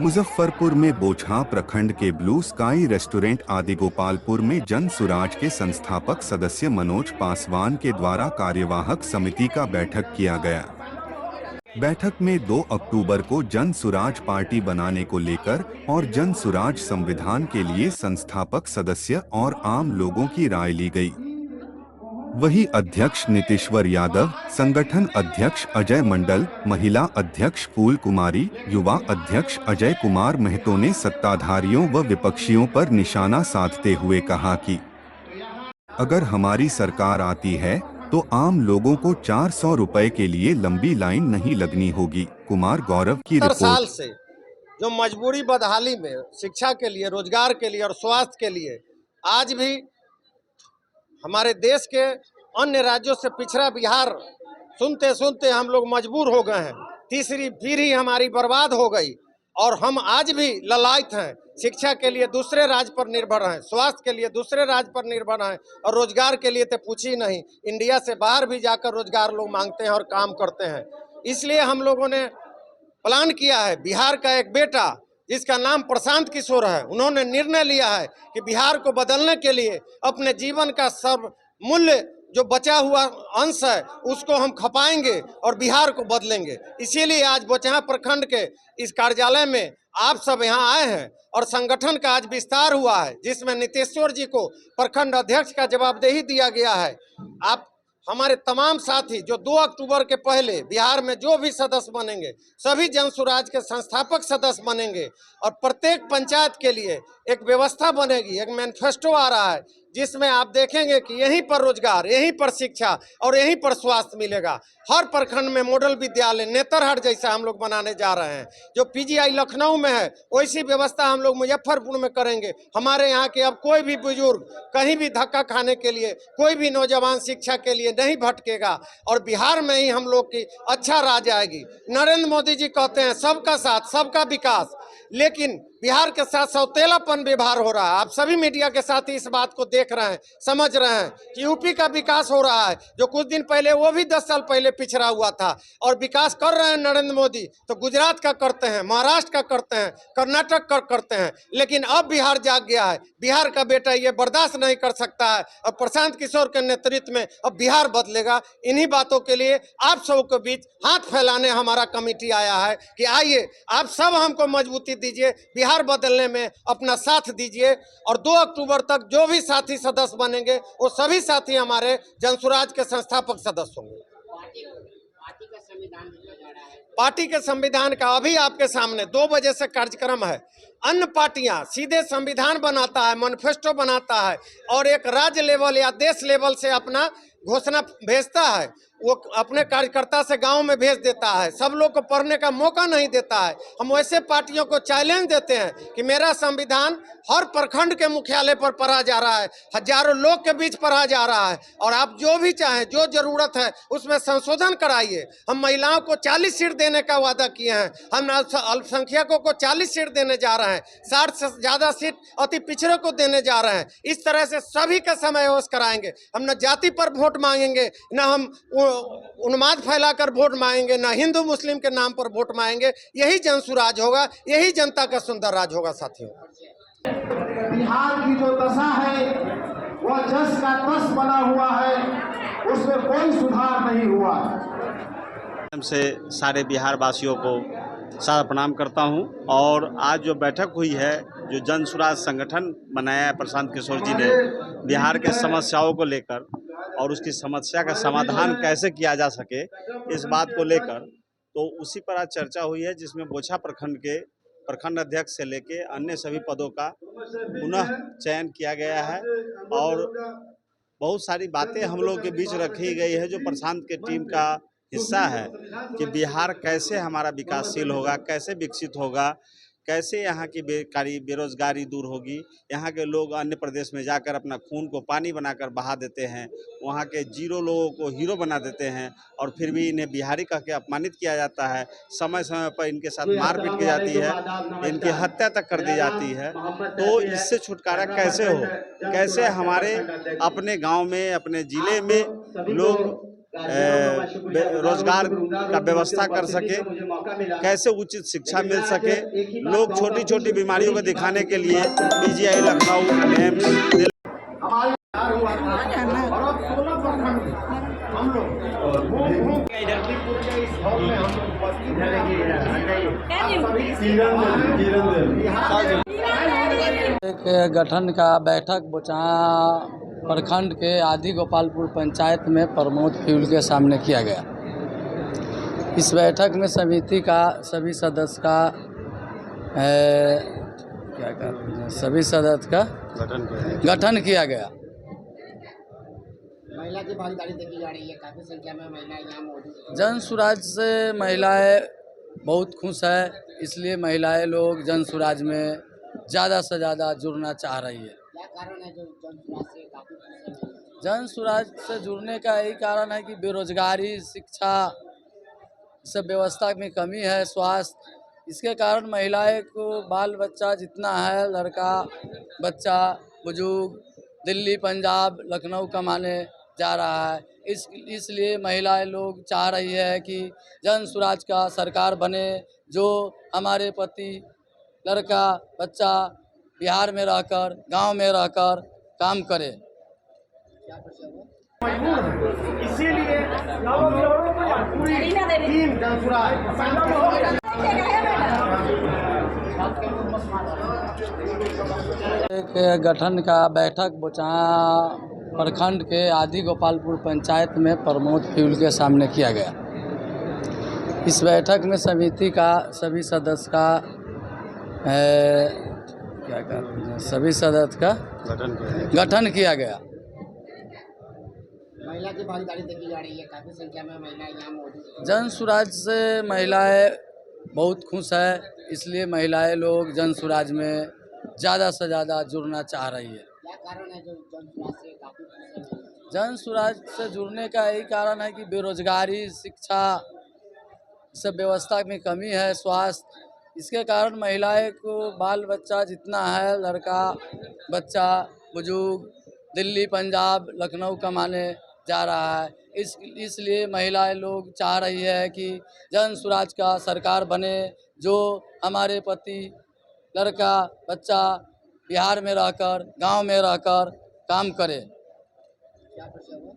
मुजफ्फरपुर में बोचहां प्रखंड के ब्लू स्काई रेस्टोरेंट आदिगोपालपुर में जन सुराज के संस्थापक सदस्य मनोज पासवान के द्वारा कार्यवाहक समिति का बैठक किया गया। बैठक में 2 अक्टूबर को जन सुराज पार्टी बनाने को लेकर और जन सुराज संविधान के लिए संस्थापक सदस्य और आम लोगों की राय ली गई। वही अध्यक्ष नीतीश्वर यादव, संगठन अध्यक्ष अजय मंडल, महिला अध्यक्ष फूल कुमारी, युवा अध्यक्ष अजय कुमार महतो ने सत्ताधारियों व विपक्षियों पर निशाना साधते हुए कहा कि अगर हमारी सरकार आती है तो आम लोगों को 400 रुपए के लिए लंबी लाइन नहीं लगनी होगी। कुमार गौरव की रिपोर्ट। साल से जो मजबूरी बदहाली में शिक्षा के लिए, रोजगार के लिए और स्वास्थ्य के लिए आज भी हमारे देश के अन्य राज्यों से पिछड़ा बिहार सुनते सुनते हम लोग मजबूर हो गए हैं। तीसरी पीढ़ी हमारी बर्बाद हो गई और हम आज भी ललायत हैं। शिक्षा के लिए दूसरे राज्य पर निर्भर हैं, स्वास्थ्य के लिए दूसरे राज्य पर निर्भर हैं और रोजगार के लिए तो पूछी नहीं। इंडिया से बाहर भी जाकर रोजगार लोग मांगते हैं और काम करते हैं। इसलिए हम लोगों ने प्लान किया है। बिहार का एक बेटा जिसका नाम प्रशांत किशोर है, उन्होंने निर्णय लिया है कि बिहार को बदलने के लिए अपने जीवन का सर्वमूल्य जो बचा हुआ अंश है उसको हम खपाएंगे और बिहार को बदलेंगे। इसीलिए आज बोचहां प्रखंड के इस कार्यालय में आप सब यहाँ आए हैं और संगठन का आज विस्तार हुआ है, जिसमें नीतीश्वर जी को प्रखंड अध्यक्ष का जवाबदेही दिया गया है। आप हमारे तमाम साथी जो 2 अक्टूबर के पहले बिहार में जो भी सदस्य बनेंगे सभी जन सुराज के संस्थापक सदस्य बनेंगे और प्रत्येक पंचायत के लिए एक व्यवस्था बनेगी। एक मैनिफेस्टो आ रहा है जिसमें आप देखेंगे कि यहीं पर रोजगार, यहीं पर शिक्षा और यहीं पर स्वास्थ्य मिलेगा। हर प्रखंड में मॉडल विद्यालय नेतरहाट जैसा हम लोग बनाने जा रहे हैं। जो पीजीआई लखनऊ में है वैसी व्यवस्था हम लोग मुजफ्फरपुर में करेंगे। हमारे यहाँ के अब कोई भी बुजुर्ग कहीं भी धक्का खाने के लिए, कोई भी नौजवान शिक्षा के लिए नहीं भटकेगा और बिहार में ही हम लोग की अच्छा राज आएगी। नरेंद्र मोदी जी कहते हैं सबका साथ सबका विकास, लेकिन बिहार के साथ सौतेलापन व्यवहार हो रहा है। आप सभी मीडिया के साथ इस बात को देख रहे हैं, समझ रहे हैं कि यूपी का विकास हो रहा है जो कुछ दिन पहले वो भी 10 साल पहले पिछड़ा हुआ था और विकास कर रहे हैं नरेंद्र मोदी। तो गुजरात का करते हैं, महाराष्ट्र का करते हैं, कर्नाटक का करते हैं, लेकिन अब बिहार जाग गया है। बिहार का बेटा ये बर्दाश्त नहीं कर सकता है और प्रशांत किशोर के नेतृत्व में अब बिहार बदलेगा। इन्हीं बातों के लिए आप सबके बीच हाथ फैलाने हमारा कमेटी आया है कि आइए आप सब हमको मजबूती दीजिए, बिहार बदलने में अपना साथ दीजिए और 2 अक्टूबर तक जो भी साथी सदस्य बनेंगे वो सभी साथी हमारे जनसुराज के संस्थापक सदस्य होंगे। पार्टी के संविधान का अभी आपके सामने 2 बजे से कार्यक्रम है। अन्य पार्टियां सीधे संविधान बनाता है, मैनिफेस्टो बनाता है और एक राज्य लेवल या देश लेवल से अपना घोषणा भेजता है। वो अपने कार्यकर्ता से गांव में भेज देता है, सब लोग को पढ़ने का मौका नहीं देता है। हम वैसे पार्टियों को चैलेंज देते हैं कि मेरा संविधान हर प्रखंड के मुख्यालय पर पढ़ा जा रहा है, हजारों लोग के बीच पढ़ा जा रहा है और आप जो भी चाहें, जो जरूरत है उसमें संशोधन कराइए। हम महिलाओं को 40 सीट देने का वादा किए हैं, हम अल्पसंख्यकों को 40 सीट देने जा रहे हैं, 60 से ज़्यादा सीट अति पिछड़े को देने जा रहे हैं। इस तरह से सभी का समावेश कराएंगे। हम न जाति पर वोट मांगेंगे, न हम उन्माद फैलाकर वोट मांगेंगे, ना हिंदू मुस्लिम के नाम पर वोट मांगेंगे। यही जनसुराज होगा, यही जनता का सुंदर राज होगा। साथियों, बिहार की जो दशा है वह जस का तस बना हुआ है, उसमें कोई सुधार नहीं हुआ। से सारे बिहार वासियों को सारा प्रणाम करता हूं और आज जो बैठक हुई है, जो जन सुराज संगठन बनाया है प्रशांत किशोर जी ने बिहार के समस्याओं को लेकर और उसकी समस्या का समाधान कैसे किया जा सके इस बात को लेकर, तो उसी पर आज चर्चा हुई है, जिसमें बोचहां प्रखंड के प्रखंड अध्यक्ष से लेके अन्य सभी पदों का पुनः चयन किया गया है और बहुत सारी बातें हम लोग के बीच रखी गई है जो प्रशांत के टीम का हिस्सा है कि बिहार कैसे हमारा विकासशील होगा, कैसे विकसित होगा, कैसे यहाँ की बेरोजगारी दूर होगी। यहाँ के लोग अन्य प्रदेश में जाकर अपना खून को पानी बनाकर बहा देते हैं, वहाँ के जीरो लोगों को हीरो बना देते हैं और फिर भी इन्हें बिहारी कह के अपमानित किया जाता है। समय समय पर इनके साथ मारपीट की जाती है, इनकी हत्या तक कर दी जाती है। तो इससे छुटकारा कैसे हो, कैसे हमारे अपने गाँव में, अपने ज़िले में लोग रोजगार का व्यवस्था कर सके, कैसे उचित शिक्षा मिल सके। लोग छोटी छोटी बीमारियों को दिखाने के लिए पीजीआई लखनऊ, एम्स हमारे बिहार हुआ था और अब 16 प्रखंड हम लोग घूम के गाजीपुर के इस हॉल में हम लोग उपस्थित हैं। आप सभी एक गठन का बैठक बोचहा प्रखंड के आदि गोपालपुर पंचायत में प्रमोद फ्यूल के सामने किया गया। इस बैठक में समिति का सभी सदस्य का गठन किया गया। महिला की भागीदारी देखी जा रही है, काफी संख्या में महिलाएं यहाँ मौजूद हैं। जन सुराज से महिलाएं बहुत खुश है, इसलिए महिलाएं लोग जन सुराज में ज़्यादा से ज़्यादा जुड़ना चाह रही है। क्या कारण है जो जनसुराज से काफी खुश है? जन सुराज से जुड़ने का यही कारण है कि बेरोजगारी, शिक्षा सब व्यवस्था में कमी है, स्वास्थ्य, इसके कारण महिलाएं को बाल बच्चा जितना है, लड़का बच्चा बुजुर्ग दिल्ली, पंजाब, लखनऊ कमाने जा रहा है। इसलिए महिलाएं लोग चाह रही है कि जन सुराज का सरकार बने, जो हमारे पति लड़का बच्चा बिहार में रहकर, गांव में रहकर काम करे। इसीलिए पूरी टीम जनसुराज एक गठन का बैठक बोचहा प्रखंड के आदि गोपालपुर पंचायत में प्रमोद फ्यूल के सामने किया गया। इस बैठक में समिति का सभी सदस्य का गठन किया गया। महिला की भागीदारी देखी जा रही है, काफी संख्या में महिलाएं यहाँ मौजूद हैं। जन सुराज से महिलाएं बहुत खुश है, इसलिए महिलाएं लोग जन सुराज में ज़्यादा से ज़्यादा जुड़ना चाह रही है। क्या कारण है जो जनसुराज से काफी खुश है? जन सुराज से जुड़ने का यही कारण है कि बेरोजगारी, शिक्षा सब व्यवस्था में कमी है, स्वास्थ्य, इसके कारण महिलाएं को बाल बच्चा जितना है, लड़का बच्चा बुजुर्ग दिल्ली, पंजाब, लखनऊ कमाने जा रहा है। इसलिए महिलाएं लोग चाह रही है कि जन सुराज का सरकार बने, जो हमारे पति लड़का बच्चा बिहार में रहकर, गांव में रहकर काम करे।